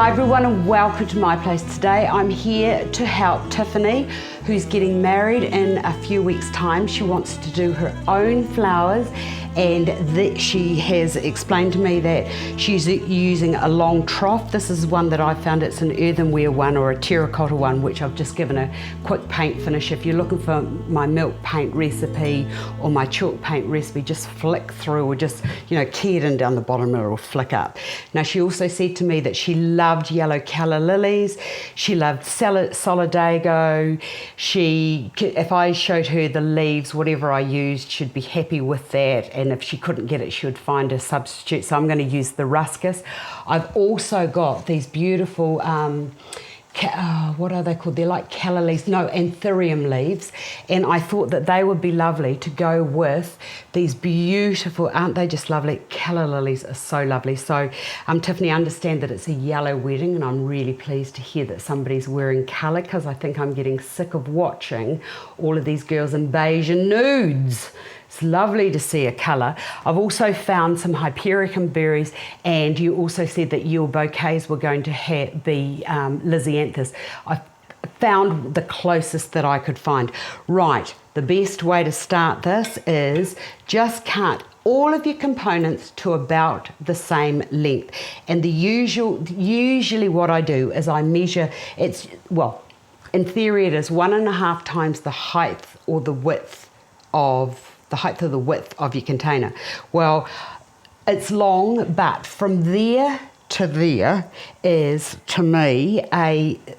Hi everyone and welcome to my place. Today I'm here to help Tiffany, who's getting married in a few weeks' time. She wants to do her own flowers, and she has explained to me that she's using a long trough. This is one that I found. It's an earthenware one or a terracotta one, which I've just given a quick paint finish. If you're looking for my milk paint recipe or my chalk paint recipe, just flick through or just, key it in down the bottom and it'll flick up. Now, she also said to me that she loved yellow calla lilies. She loved Solidago. If I showed her the leaves, whatever I used, she'd be happy with that. And if she couldn't get it, she would find a substitute. So I'm going to use the ruscus. I've also got these beautiful, what are they called? They're like calla leaves, no, anthurium leaves. And I thought that they would be lovely to go with these beautiful, aren't they just lovely? Calla lilies are so lovely. So Tiffany, I understand that it's a yellow wedding, and I'm really pleased to hear that somebody's wearing colour, because I think I'm getting sick of watching all of these girls in beige and nudes. It's lovely to see a colour. I've also found some hypericum berries, and you also said that your bouquets were going to be lisianthus. I found the closest that I could find. Right, the best way to start this is just cut all of your components to about the same length. And usually what I do is I measure, in theory it is 1.5 times the height or the width of your container. Well, it's long, but from there to there is, to me,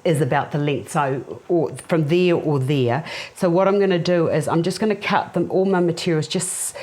is about the length. So, or from there or there. So what I'm going to do is I'm just going to cut them, all my materials, just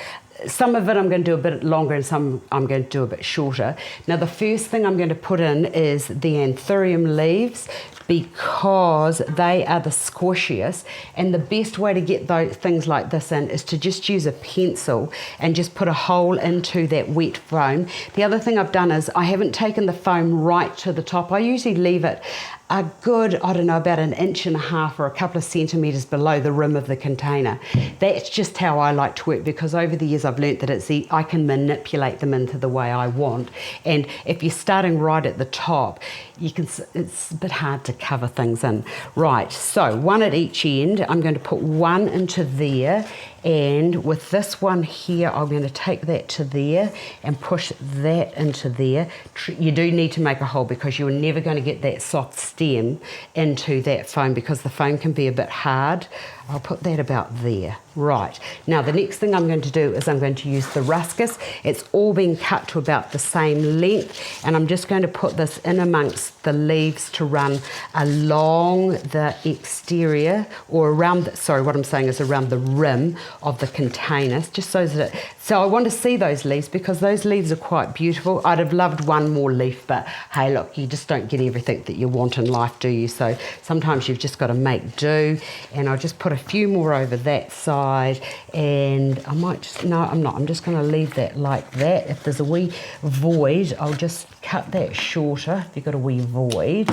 some of it I'm going to do a bit longer and some I'm going to do a bit shorter. Now the first thing I'm going to put in is the anthurium leaves, because they are the squishiest, and the best way to get those things like this in is to just use a pencil and just put a hole into that wet foam. The other thing I've done is I haven't taken the foam right to the top. I usually leave it a good, about 1.5 inches or a couple of centimetres below the rim of the container. That's just how I like to work, because over the years I've learnt that I can manipulate them into the way I want. And if you're starting right at the top, it's a bit hard to cover things in. Right, so one at each end. I'm going to put one into there, and with this one here, I'm going to take that to there and push that into there. You do need to make a hole, because you're never going to get that soft stem into that foam, because the foam can be a bit hard. I'll put that about there. Right, now the next thing I'm going to do is I'm going to use the ruscus. It's all been cut to about the same length, and I'm just going to put this in amongst the leaves to run along the exterior, or around the rim of the containers, just so that so I want to see those leaves, because those leaves are quite beautiful. I'd have loved one more leaf, but hey, look, you just don't get everything that you want in life, do you? So sometimes you've just got to make do, and I'll just put a few more over that side, and I might just, no, I'm not, I'm just going to leave that like that. If there's a wee void, I'll just cut that shorter if you've got a wee void,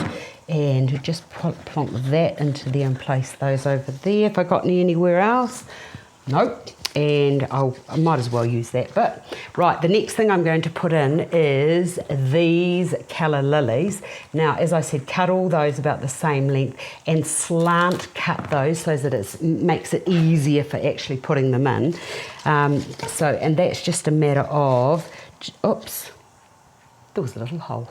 and just plonk that into there and place those over there. If I got any anywhere else, nope. And I might as well use that. But right, the next thing I'm going to put in is these calla lilies. Now, as I said, cut all those about the same length and slant cut those so that it makes it easier for actually putting them in. And that's just a matter of, oops, there was a little hole.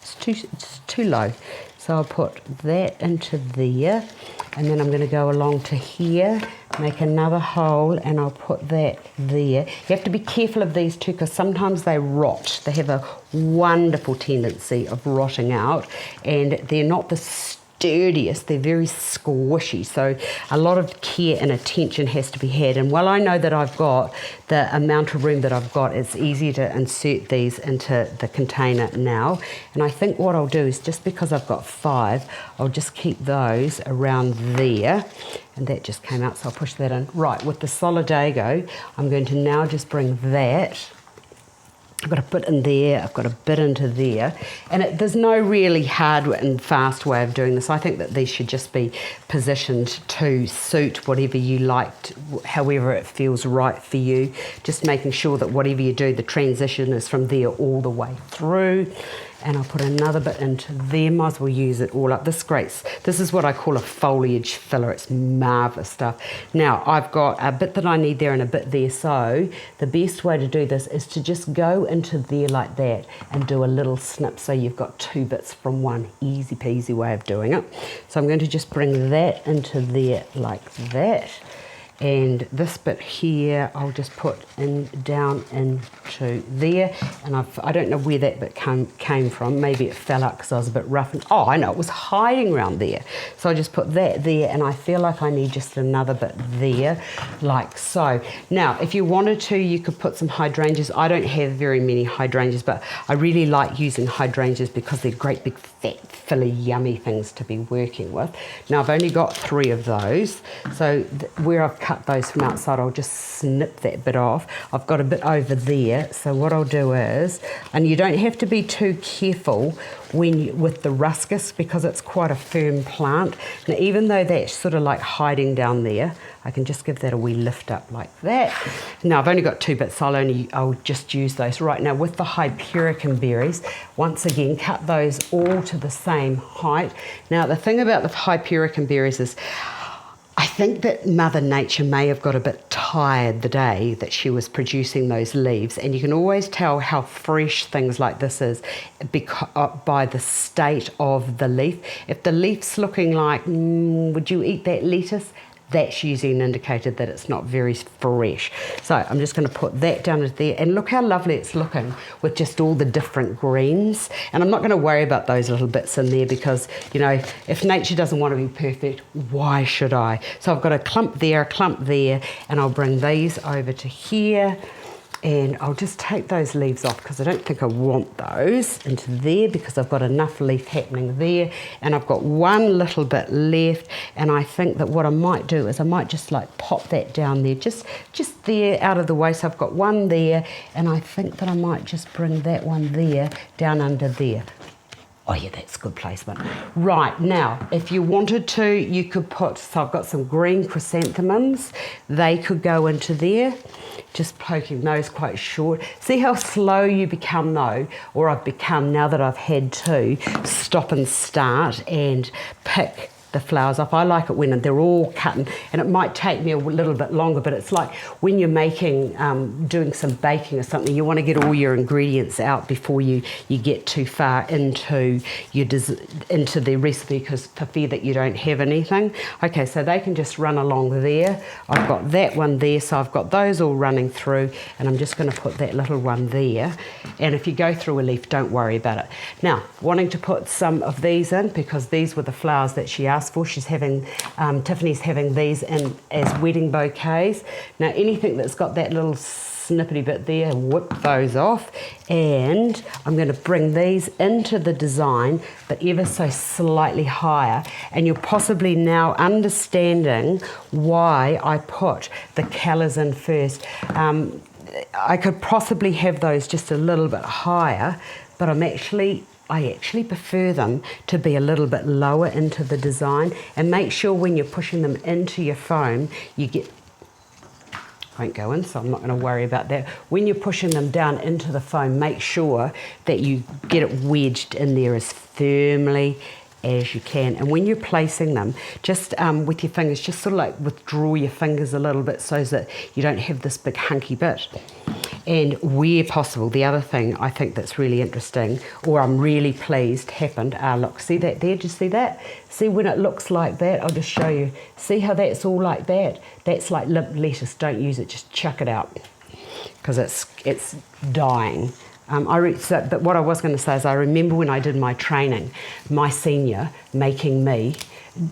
It's too low. So I'll put that into there, and then I'm going to go along to here, make another hole, and I'll put that there. You have to be careful of these too, because sometimes they rot. They have a wonderful tendency of rotting out, and they're not the sturdiest, they're very squishy, so a lot of care and attention has to be had. And while I know that I've got the amount of room that I've got, it's easier to insert these into the container now. And I think what I'll do is, just because I've got 5, I'll just keep those around there, and that just came out, so I'll push that in. Right, with the Solidago, I'm going to now just bring that, I've got a bit in there, I've got a bit into there, and there's no really hard and fast way of doing this. I think that these should just be positioned to suit whatever you like, however it feels right for you. Just making sure that whatever you do, the transition is from there all the way through. and I'll put another bit into there. Might as well use it all up. This is what I call a foliage filler. It's marvellous stuff. Now I've got a bit that I need there and a bit there, so the best way to do this is to just go into there like that and do a little snip so you've got two bits from one. Easy peasy way of doing it. So I'm going to just bring that into there like that. And this bit here I'll just put down into there, and I don't know where that bit came from. Maybe it fell out because I was a bit rough. Oh, I know, it was hiding around there. So I just put that there, and I feel like I need just another bit there, like so. Now, if you wanted to, you could put some hydrangeas. I don't have very many hydrangeas, but I really like using hydrangeas because they're great big fat, filly, yummy things to be working with. Now, I've only got 3 of those, so where I've cut those from outside, I'll just snip that bit off. I've got a bit over there, so what I'll do is, and you don't have to be too careful with the ruscus because it's quite a firm plant. Now, even though that's sort of like hiding down there, I can just give that a wee lift up like that. Now, I've only got 2 bits, so I'll just use those. Right, now with the hypericum berries, once again, cut those all to the same height. Now, the thing about the hypericum berries is, I think that Mother Nature may have got a bit tired the day that she was producing those leaves, and you can always tell how fresh things like this is by the state of the leaf. If the leaf's looking like, would you eat that lettuce? That's usually an indicator that it's not very fresh. So I'm just going to put that down there, and look how lovely it's looking with just all the different greens. And I'm not going to worry about those little bits in there because, you know, if nature doesn't want to be perfect, why should I? So I've got a clump there, and I'll bring these over to here. And I'll just take those leaves off because I don't think I want those into there because I've got enough leaf happening there, and I've got one little bit left. And I think that what I might do is I might just like pop that down there, just there out of the way. So I've got one there, and I think that I might just bring that one there down under there. Oh yeah, that's good placement. Right, now, if you wanted to, you could put, so I've got some green chrysanthemums. They could go into there, just poking those quite short. See how slow you become though, or I've become now that I've had to stop and start and pick the flowers off. I like it when they're all cut, and it might take me a little bit longer, but it's like when you're making, doing some baking or something, you want to get all your ingredients out before you get too far into the recipe because for fear that you don't have anything. Okay, so they can just run along there. I've got that one there, so I've got those all running through, and I'm just going to put that little one there. And if you go through a leaf, don't worry about it. Now, wanting to put some of these in because these were the flowers that she asked for. She's having, Tiffany's having these in as wedding bouquets. Now, anything that's got that little snippety bit there, whip those off, and I'm going to bring these into the design, but ever so slightly higher, and you're possibly now understanding why I put the callas in first. I could possibly have those just a little bit higher, but I actually prefer them to be a little bit lower into the design, and make sure when you're pushing them into your foam, you get, won't go in, so I'm not going to worry about that. When you're pushing them down into the foam, make sure that you get it wedged in there as firmly as you can. And when you're placing them, just with your fingers, just sort of like withdraw your fingers a little bit so that you don't have this big hunky bit. And where possible, the other thing I think that's really interesting, or I'm really pleased happened, look, see that there, do you see that? See when it looks like that? I'll just show you. See how that's all like that? That's like limp lettuce, don't use it, just chuck it out because it's dying. But what I was going to say is I remember when I did my training, my senior making me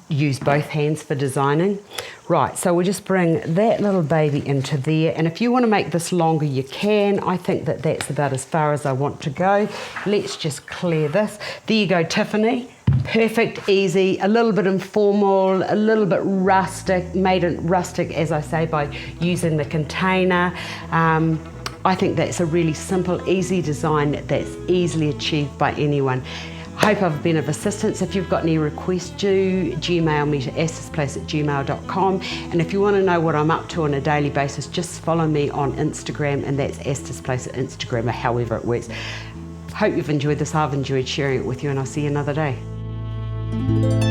use both hands for designing. Right, so we'll just bring that little baby into there, and if you want to make this longer you can. I think that that's about as far as I want to go. Let's just clear this. There you go, Tiffany. Perfect, easy, a little bit informal, a little bit rustic, made it rustic, as I say, by using the container. I think that's a really simple, easy design that's easily achieved by anyone. Hope I've been of assistance. If you've got any requests, do Gmail me to astasplace@gmail.com. And if you want to know what I'm up to on a daily basis, just follow me on Instagram, and that's Astar's Place at Instagram, or however it works. Hope you've enjoyed this. I've enjoyed sharing it with you, and I'll see you another day.